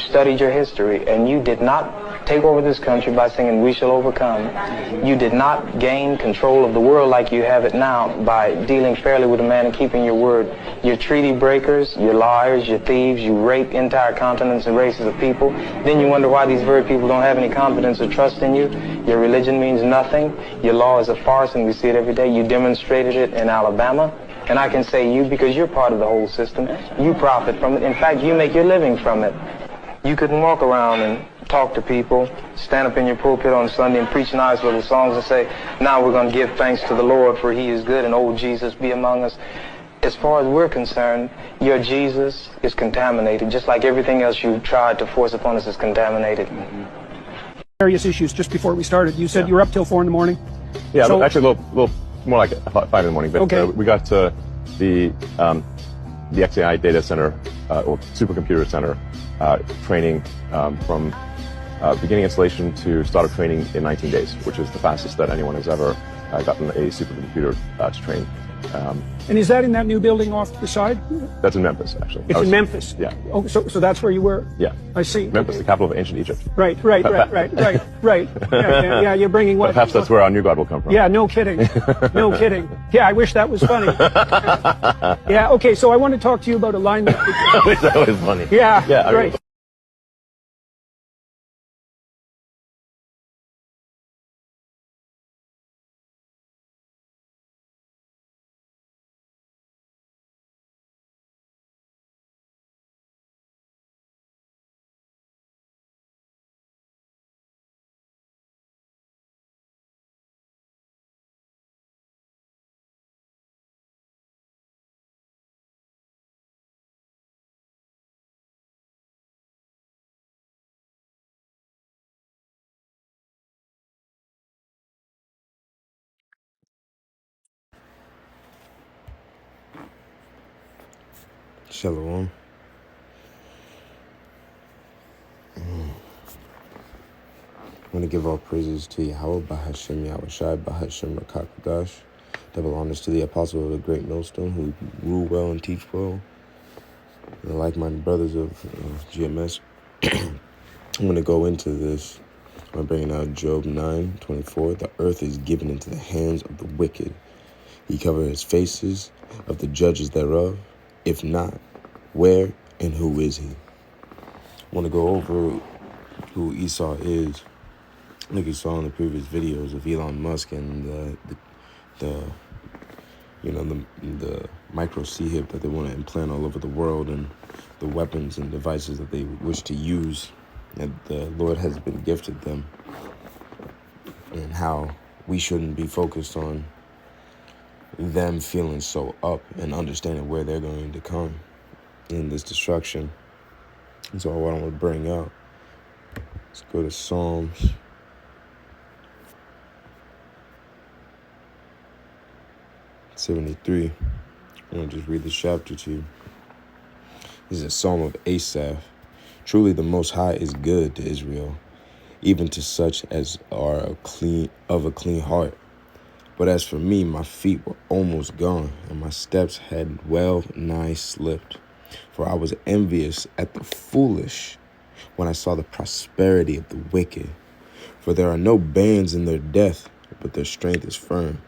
studied your history, and you did not take over this country by singing "We Shall Overcome." You did not gain control of the world like you have it now by dealing fairly with a man and keeping your word. You're treaty breakers, you're liars, you're thieves, you rape entire continents and races of people. Then you wonder why these very people don't have any confidence or trust in you. Your religion means nothing. Your law is a farce, and we see it every day. You demonstrated it in Alabama. And I can say you because you're part of the whole system. You profit from it. In fact, you make your living from it. You couldn't walk around and talk to people, stand up in your pulpit on Sunday and preach nice little songs and say, now we're going to give thanks to the Lord for he is good and old Jesus be among us. As far as we're concerned, your Jesus is contaminated, just like everything else you've tried to force upon us is contaminated. Various issues just before we started. You said you were up till 4 in the morning? Yeah, so, actually a little more like 5 in the morning. But okay. We got the XAI data center, or supercomputer center, training from beginning installation to start of training in 19 days, which is the fastest that anyone has ever gotten a supercomputer to train. And is that in that new building off to the side? That's in Memphis, actually. It's in Memphis? Yeah. Oh, so that's where you were? Yeah. I see. Memphis, the capital of ancient Egypt. Right. Yeah, you're bringing what? Perhaps that's where our new God will come from. Yeah, no kidding. No kidding. Yeah, I wish that was funny. Yeah, okay, so I want to talk to you about alignment. I wish that was funny. Yeah, right. Shalom. I want to give all praises to Yahweh, Bahashem Yahushai, Bahashem Rakakadash. Double honors to the apostle of the great millstone who rule well and teach well. And the like-minded brothers of GMS. I'm going to go into this. I'm bringing out Job 9:24. The earth is given into the hands of the wicked. He covered his faces of the judges thereof. If not, where and who is he? I want to go over who Esau is. Like you saw in the previous videos of Elon Musk and the micro C-hip that they want to implant all over the world, and the weapons and devices that they wish to use that the Lord has been gifted them, and how we shouldn't be focused on them feeling so up and understanding where they're going to come in this destruction. And so what I want to bring out, let's go to Psalms 73. I want to just read this chapter to you. This is a psalm of Asaph. Truly the Most High is good to Israel, even to such as are of a clean heart. But as for me, my feet were almost gone, and my steps had well nigh slipped. For I was envious at the foolish when I saw the prosperity of the wicked. For there are no bands in their death, but their strength is firm.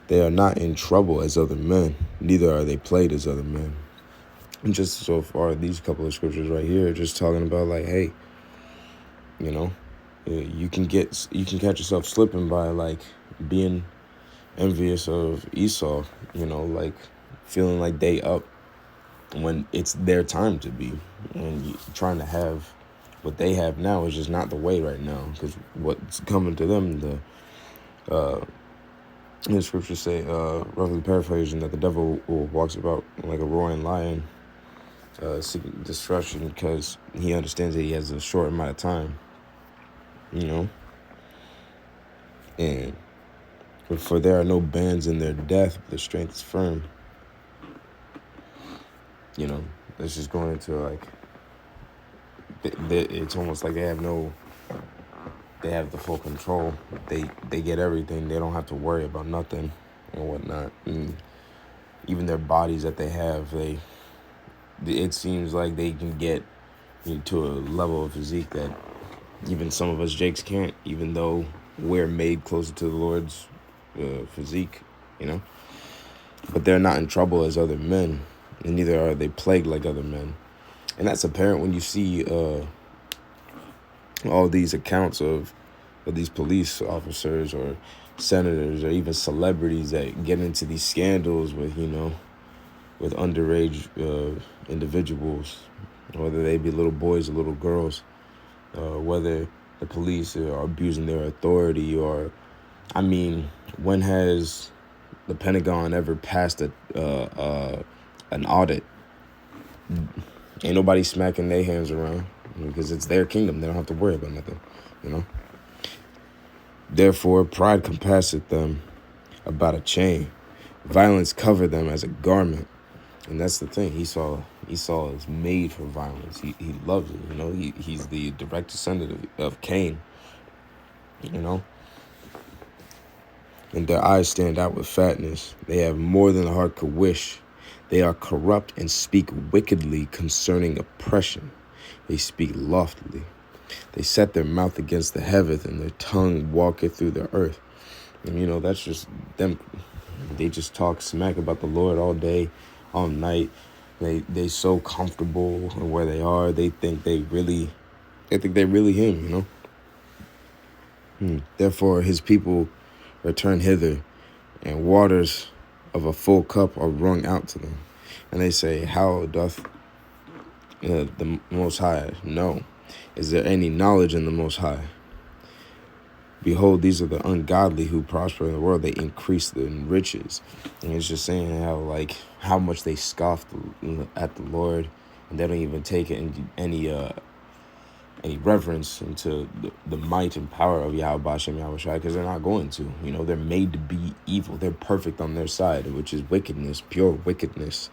They are not in trouble as other men, neither are they plagued as other men. And just so far, these couple of scriptures right here are just talking about, like, hey, you know, you can catch yourself slipping by, like, being envious of Esau, you know, like feeling like they up when it's their time to be, and trying to have what they have now is just not the way right now, because what's coming to them, the scriptures say, roughly paraphrasing, that the devil walks about like a roaring lion, seeking destruction, because he understands that he has a short amount of time, you know. And for there are no bands in their death, but their strength is firm. You know, it's just going into, like, it's almost like they have the full control. They get everything. They don't have to worry about nothing and whatnot. And even their bodies that they have, it seems like they can get to a level of physique that even some of us Jakes can't, even though we're made closer to the Lord's physique, you know. But they're not in trouble as other men, and neither are they plagued like other men. And that's apparent when you see all these accounts of these police officers or senators or even celebrities that get into these scandals with, with underage individuals, whether they be little boys or little girls, whether the police are abusing their authority or, I mean, when has the Pentagon ever passed an audit? Ain't nobody smacking their hands around because it's their kingdom. They don't have to worry about nothing, Therefore, pride compasseth them about a chain. Violence covered them as a garment. And that's the thing. Esau is made for violence. He loves it, He's the direct descendant of Cain, And their eyes stand out with fatness. They have more than the heart could wish. They are corrupt and speak wickedly concerning oppression. They speak loftily. They set their mouth against the heavens, and their tongue walketh through the earth. And, that's just them. They just talk smack about the Lord all day, all night. They so comfortable where they are. They think they're really him, Therefore, his people return hither, and waters of a full cup are wrung out to them. And they say, how doth the Most High know? Is there any knowledge in the Most High? Behold, these are the ungodly who prosper in the world. They increase in riches. And it's just saying how much they scoff at the Lord, and they don't even take any reverence into the might and power of Yahweh Hashem Yahweh Shai, because they're not going to. They're made to be evil. They're perfect on their side, which is wickedness, pure wickedness.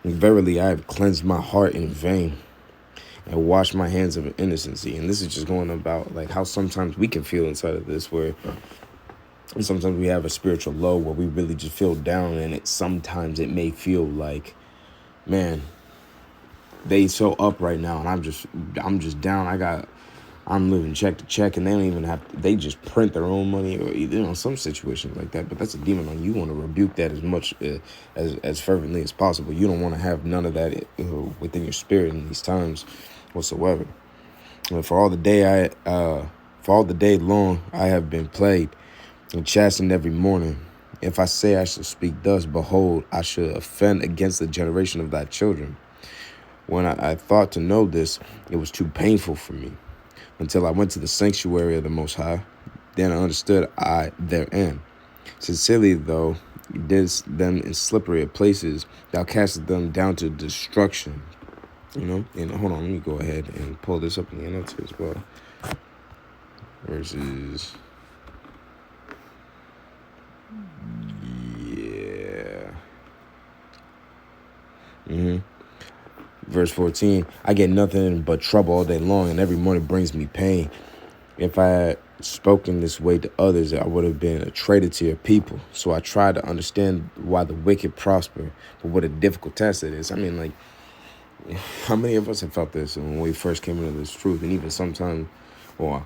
And verily, I have cleansed my heart in vain and washed my hands of innocency. And this is just going about how sometimes we can feel inside of this, where sometimes we have a spiritual low where we really just feel down, and sometimes it may feel like, man, they so up right now, and I'm just down. I'm living check to check, and they don't even they just print their own money, or some situations like that. But that's a demon on you. Want to rebuke that as much as fervently as possible. You don't want to have none of that within your spirit in these times whatsoever. And for all the day long I have been plagued and chastened every morning. If I say I shall speak thus, behold, I shall offend against the generation of thy children. When I thought to know this, it was too painful for me, until I went to the sanctuary of the Most High. Then I understood therein. Sincerely, though, you didst them in slippery places, thou castest them down to destruction. And hold on, let me go ahead and pull this up in the notes as well. Verses. Yeah. Verse 14, I get nothing but trouble all day long, and every morning brings me pain. If I had spoken this way to others, I would have been a traitor to your people. So I tried to understand why the wicked prosper, but what a difficult task it is. I mean, how many of us have felt this when we first came into this truth? And even sometimes, or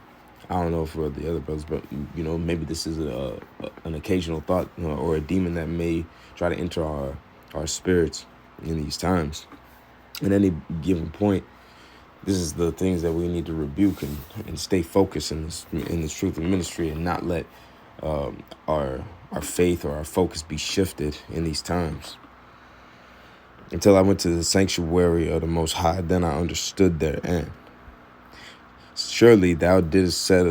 I don't know for the other brothers, but, maybe this is an occasional thought or a demon that may try to enter our spirits in these times. At any given point, this is the things that we need to rebuke and stay focused in this truth of ministry, and not let our faith or our focus be shifted in these times. Until I went to the sanctuary of the Most High, then I understood their end. Surely thou didst set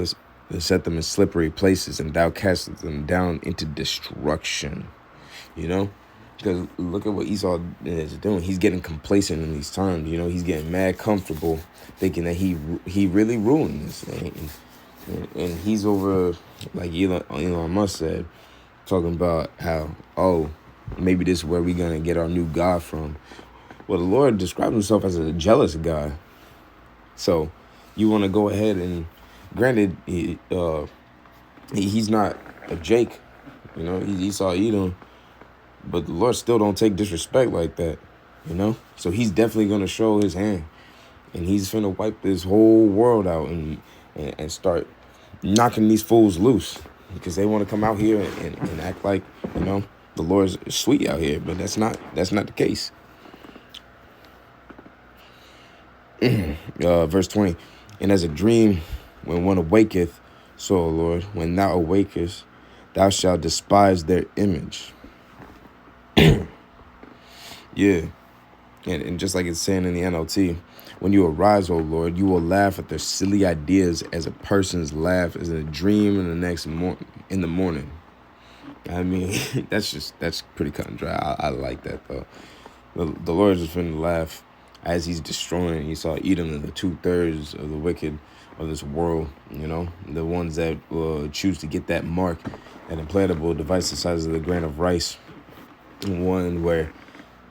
them in slippery places, and thou castest them down into destruction. Because look at what Esau is doing. He's getting complacent in these times. He's getting mad comfortable, thinking that he really ruling this thing. And he's over, like Elon Musk said, talking about how, maybe this is where we're going to get our new God from. Well, the Lord described himself as a jealous God. So you want to go ahead and, granted, he's not a Jake. He's Esau Edom. But the Lord still don't take disrespect like that. you know? So he's definitely going to show his hand. And he's finna wipe this whole world out and start knocking these fools loose. Because they want to come out here and act like, you know, the Lord's sweet out here. But that's not the case. Verse 20. And as a dream, when one awaketh, so, O Lord, when thou awakest, thou shalt despise their image. Yeah. And just like it's saying in the NLT, when you arise, O Lord, you will laugh at their silly ideas as a person's laugh is in a dream in the morning. I mean, that's pretty cut and dry. I like that, though. The Lord is just finna laugh as he's destroying Esau, Edom, and the 2/3 of the wicked of this world, you know, the ones that choose to get that mark, an implantable device the size of the grain of rice, one where,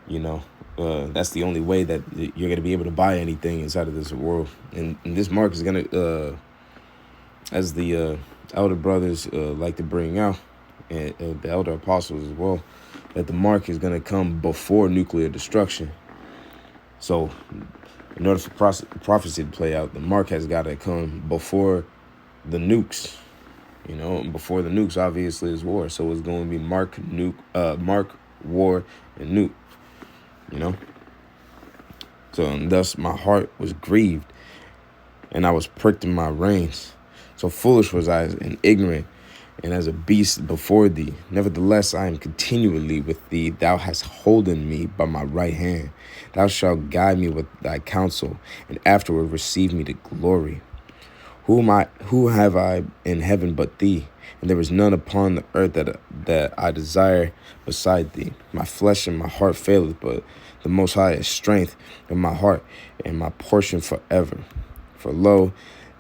you know, that's the only way that you're going to be able to buy anything inside of this world. And this mark is going to, as the elder brothers like to bring out, and the elder apostles as well, that the mark is going to come before nuclear destruction. So in order for prophecy to play out, the mark has got to come before the nukes. You know, and before the nukes, obviously, is war. So it's going to be mark, war, and nuke. You know? So, and thus my heart was grieved, and I was pricked in my reins. So foolish was I and ignorant, and as a beast before thee. Nevertheless, I am continually with thee. Thou hast holden me by my right hand. Thou shalt guide me with thy counsel, and afterward receive me to glory. Who have I in heaven but thee? And there is none upon the earth that I desire beside thee. My flesh and my heart faileth, but the Most High is strength in my heart and my portion forever. For lo,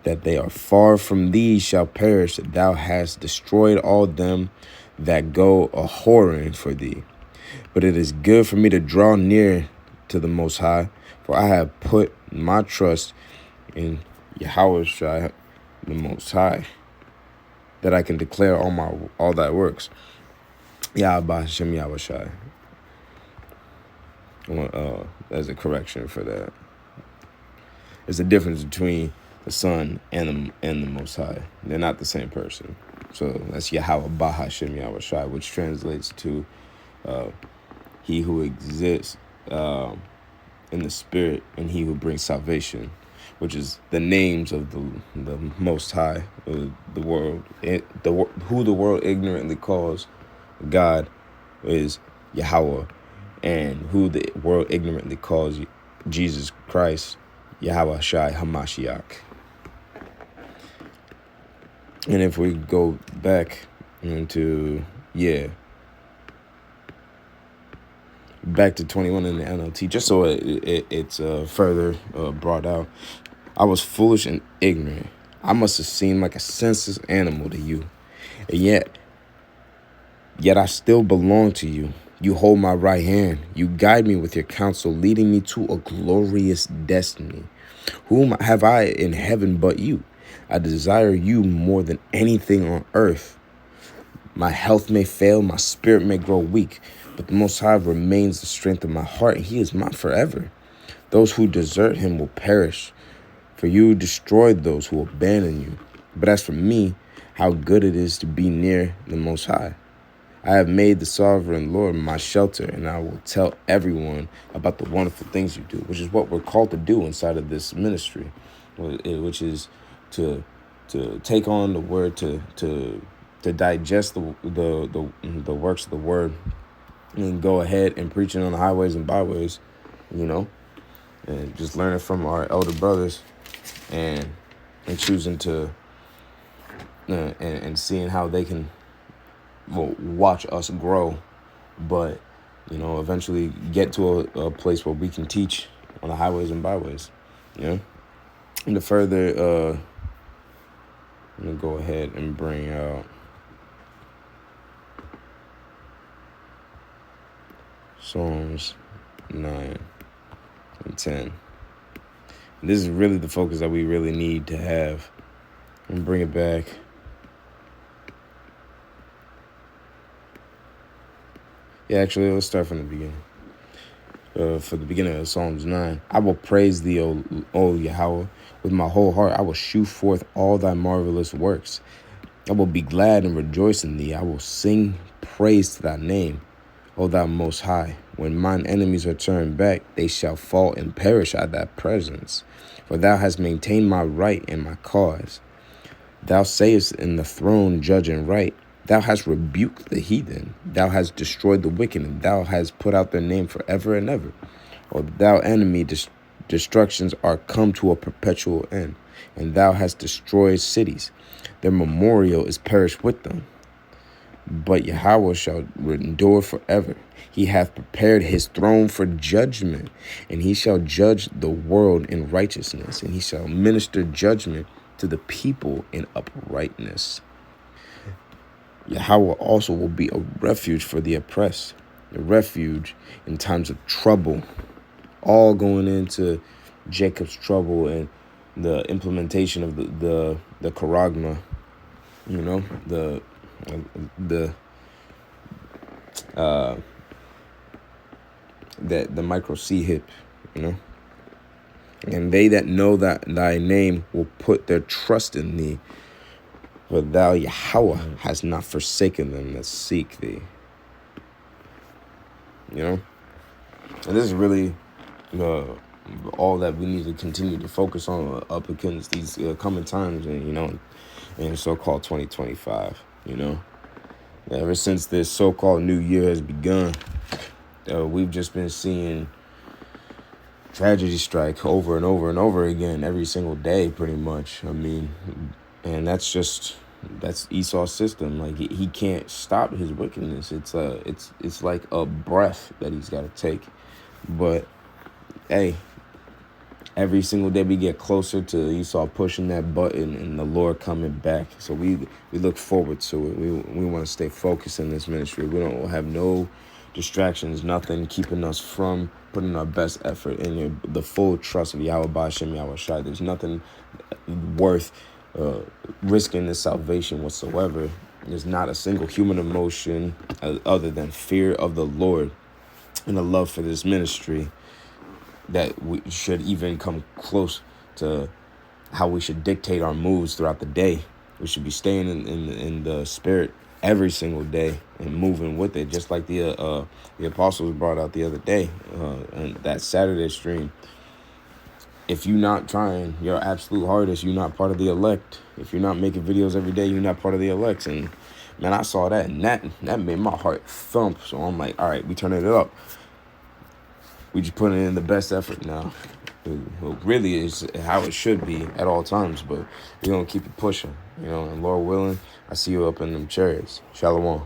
that they are far from thee shall perish. Thou hast destroyed all them that go a-whoring for thee. But it is good for me to draw near to the Most High, for I have put my trust in Yahweh, the Most High, that I can declare all thy works. Yahweh Hashem Yahweh. There's a correction for that. There's a difference between the Son and the Most High. They're not the same person. So that's Yahweh Bahashem Yahweh, which translates to he who exists in the spirit and he who brings salvation, which is the names of the Most High, the world. Who the world ignorantly calls God is Yahweh, and who the world ignorantly calls Jesus Christ, Yahweh Shai Hamashiach. And if we go back into, back to 21 in the NLT, just so it's further brought out. I was foolish and ignorant. I must have seemed like a senseless animal to you. And yet I still belong to you. You hold my right hand. You guide me with your counsel, leading me to a glorious destiny. Whom have I in heaven but you? I desire you more than anything on earth. My health may fail, my spirit may grow weak, but the Most High remains the strength of my heart, and he is mine forever. Those who desert him will perish, for you destroyed those who abandon you. But as for me, how good it is to be near the Most High. I have made the sovereign Lord my shelter, and I will tell everyone about the wonderful things you do, which is what we're called to do inside of this ministry, which is to take on the word, to digest the works of the word, and go ahead and preach it on the highways and byways, you know, and just learning from our elder brothers, and choosing to and seeing how they can watch us grow, but eventually get to a place where we can teach on the highways and byways, And to further, I'm gonna go ahead and bring out Psalms 9 and 10. This is really the focus that we really need to have. And bring it back. Yeah, actually, let's start from the beginning. for the beginning of Psalms 9. I will praise thee, O Yahweh, with my whole heart. I will shew forth all thy marvelous works. I will be glad and rejoice in thee. I will sing praise to thy name, O thou most high. When mine enemies are turned back, they shall fall and perish at thy presence. For thou hast maintained my right and my cause. Thou sayest in the throne, judge and right. Thou hast rebuked the heathen. Thou hast destroyed the wicked, and thou hast put out their name forever and ever. O thou enemy, destructions are come to a perpetual end, and thou hast destroyed cities. Their memorial is perished with them. But Yahweh shall endure forever. He hath prepared his throne for judgment, and he shall judge the world in righteousness, and he shall minister judgment to the people in uprightness. Yahweh also will be a refuge for the oppressed, a refuge in times of trouble. All going into Jacob's trouble and the implementation of the charagma, you know, the micro C hip, you know. And they that know that thy name will put their trust in thee. For thou, Yahweh, hast not forsaken them that seek thee. You know? And this is really all that we need to continue to focus on up against these coming times, and, you know, in so-called 2025, you know? Ever since this so-called new year has begun, we've just been seeing tragedy strike over and over and over again every single day, pretty much. I mean, and that's Esau's system. Like, he can't stop his wickedness. It's like a breath that he's got to take. But hey, every single day we get closer to Esau pushing that button and the Lord coming back. So we look forward to it. We want to stay focused in this ministry. We don't have no distractions, nothing keeping us from putting our best effort in the full trust of Yahweh Ba'Shem Yahweh Shai. There's nothing worth risking this salvation whatsoever. There's not a single human emotion other than fear of the Lord and a love for this ministry that we should even come close to how we should dictate our moves throughout the day. We should be staying in the spirit every single day and moving with it, just like the apostles brought out the other day and that Saturday stream. If you're not trying your absolute hardest, you're not part of the elect. If you're not making videos every day, you're not part of the elect. And man, I saw that, and that made my heart thump. So I'm like, all right, we turning it up. We just putting in the best effort now. It really is how it should be at all times, but we're going to keep it pushing, you know, and Lord willing, I see you up in them chariots. Shalom.